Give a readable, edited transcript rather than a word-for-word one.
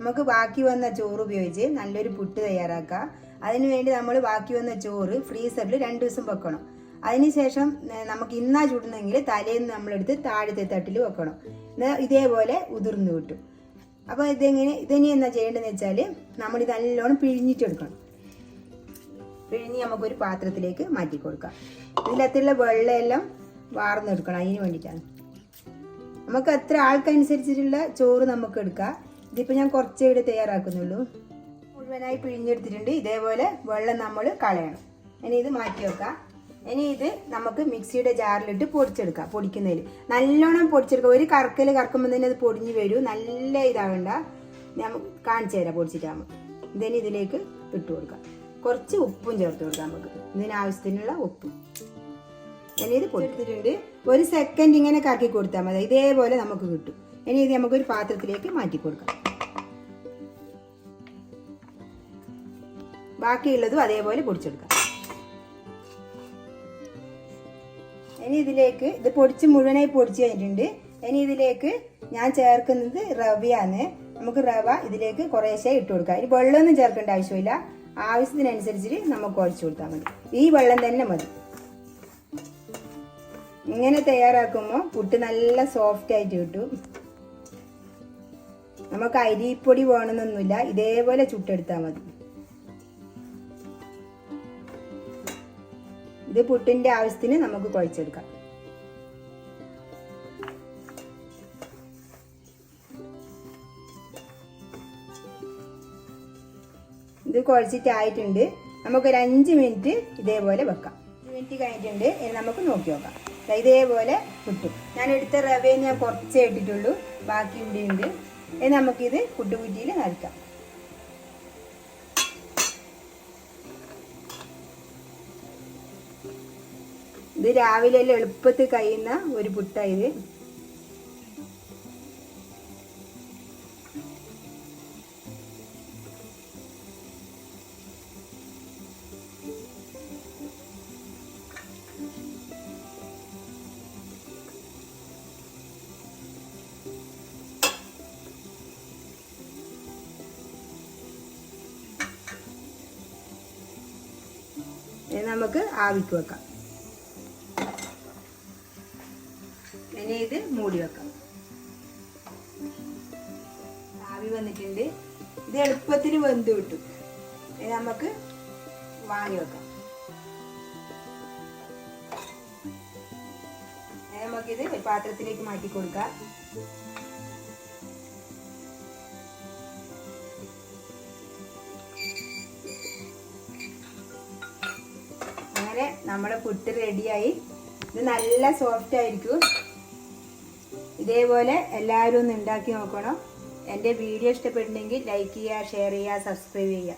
നമുക്ക് ബാക്കി വന്ന ചോറ് ഉപയോഗിച്ച് നല്ലൊരു പുട്ട് തയ്യാറാക്കാം. അതിന് വേണ്ടി നമ്മൾ ബാക്കി വന്ന ചോറ് ഫ്രീസറിൽ 2 ദിവസം വെക്കണം. അതിനുശേഷം നമുക്ക് ഇന്നാ ചുടുന്നെങ്കിൽ തലേന്ന് നമ്മളെടുത്ത് താഴത്തെ തട്ടിൽ വെക്കണം. ഇതേപോലെ ഉതിർന്ന് കിട്ടും. അപ്പോൾ ഇതിനി എന്താ ചെയ്യേണ്ടതെന്ന് വെച്ചാൽ നമ്മളിത് നല്ലോണം പിഴിഞ്ഞിട്ടെടുക്കണം. പിഴിഞ്ഞ് നമുക്കൊരു പാത്രത്തിലേക്ക് മാറ്റി കൊടുക്കാം. ഇതിലത്തുള്ള വെള്ളമെല്ലാം വാർന്നെടുക്കണം. അതിന് വേണ്ടിയിട്ടാണ്. നമുക്ക് എത്ര ആൾക്കനുസരിച്ചിട്ടുള്ള ചോറ് നമുക്ക് എടുക്കാം. ഇതിപ്പോൾ ഞാൻ കുറച്ചേ ഇവിടെ തയ്യാറാക്കുന്നുള്ളൂ. മുഴുവനായി പിഴിഞ്ഞെടുത്തിട്ടുണ്ട്. ഇതേപോലെ വെള്ളം നമ്മൾ കളയണം. ഇനി ഇത് മാറ്റി വെക്കാം. ഇനി ഇത് നമുക്ക് മിക്സിയുടെ ജാറിലിട്ട് പൊടിച്ചെടുക്കാം. പൊടിക്കുന്നതിൽ നല്ലോണം പൊടിച്ചെടുക്കാം. ഒരു കറക്കുമ്പോൾ തന്നെ അത് പൊടിഞ്ഞ് വരും. നല്ല ഇതാവണ്ട. ഞാൻ കാണിച്ചു തരാം പൊടിച്ചിട്ടാകുമ്പോൾ. ഇതിന് ഇതിലേക്ക് ഇട്ട് കൊടുക്കാം. കുറച്ച് ഉപ്പും ചേർത്ത് കൊടുക്കാം. നമുക്ക് ഇതിനാവശ്യത്തിനുള്ള ഉപ്പും. ഇനി ഇത് പൊടിച്ചിട്ടുണ്ട്. 1 സെക്കൻഡ് ഇങ്ങനെ കറക്കി കൊടുത്താൽ മതി. ഇതേപോലെ നമുക്ക് കിട്ടും. ഇനി ഇത് നമുക്കൊരു പാത്രത്തിലേക്ക് മാറ്റി കൊടുക്കാം. ബാക്കിയുള്ളതും അതേപോലെ പൊടിച്ചെടുക്കാം. ഇനി ഇതിലേക്ക് ഇത് മുഴുവനായി പൊടിച്ച് കഴിഞ്ഞിട്ടുണ്ട്. ഇനി ഇതിലേക്ക് ഞാൻ ചേർക്കുന്നത് റവയാണ്. നമുക്ക് റവ ഇതിലേക്ക് കുറേശ്ശെ ഇട്ട് കൊടുക്കാം. ഇനി വെള്ളമൊന്നും ചേർക്കേണ്ട ആവശ്യമില്ല. ആവശ്യത്തിനനുസരിച്ച് നമുക്ക് ഒഴിച്ചു കൊടുത്താൽ മതി. ഈ വെള്ളം തന്നെ മതി. ഇങ്ങനെ തയ്യാറാക്കുമ്പോൾ പുട്ട് നല്ല സോഫ്റ്റ് ആയിട്ട് കിട്ടും. നമുക്ക് അരിപ്പൊടി വേണമെന്നൊന്നുമില്ല. ഇതേപോലെ ചുട്ടെടുത്താൽ മതി. ഇത് പുട്ടിന്റെ ആവശ്യത്തിന് നമുക്ക് കുഴച്ചെടുക്കാം. ഇത് കുഴച്ചിട്ടായിട്ടുണ്ട്. നമുക്കൊരു 5 മിനിറ്റ് ഇതേപോലെ വെക്കാം. 5 മിനിറ്റ് കഴിഞ്ഞിട്ടുണ്ട്. ഇനി നമുക്ക് നോക്കി നോക്കാം. ഇതേപോലെ കിട്ടും. ഞാൻ എടുത്ത റവയിൽ ഞാൻ കുറച്ചേ ഇട്ടിട്ടുള്ളൂ. ബാക്കി ഇവിടെ ഉണ്ട്. ഇനി നമുക്കിത് പുട്ടുകുറ്റിയിൽ നരക്കാം. ഇത് രാവിലെ എളുപ്പത്തിൽ കഴിയുന്ന ഒരു പുട്ടായത്. നമുക്ക് ആവിക്ക് വെക്കാം. ഇനി ഇത് മൂടി വെക്കാം. ആവി വന്നിട്ടുണ്ട്. ഇത് എളുപ്പത്തിൽ വെന്ത് കിട്ടും. ഇനി നമുക്ക് വാങ്ങി വെക്കാം. നമുക്കിത് പാത്രത്തിലേക്ക് മാറ്റി കൊടുക്കാം. അങ്ങനെ നമ്മുടെ പുട്ട് റെഡിയായി. ഇത് നല്ല സോഫ്റ്റ് ആയിരിക്കും. ഇതേപോലെ എല്ലാവരും ഒന്ന് ഉണ്ടാക്കി നോക്കണം. എൻ്റെ വീഡിയോ ഇഷ്ടപ്പെട്ടിട്ടുണ്ടെങ്കിൽ ലൈക്ക് ചെയ്യുക, ഷെയർ ചെയ്യുക, സബ്സ്ക്രൈബ് ചെയ്യുക.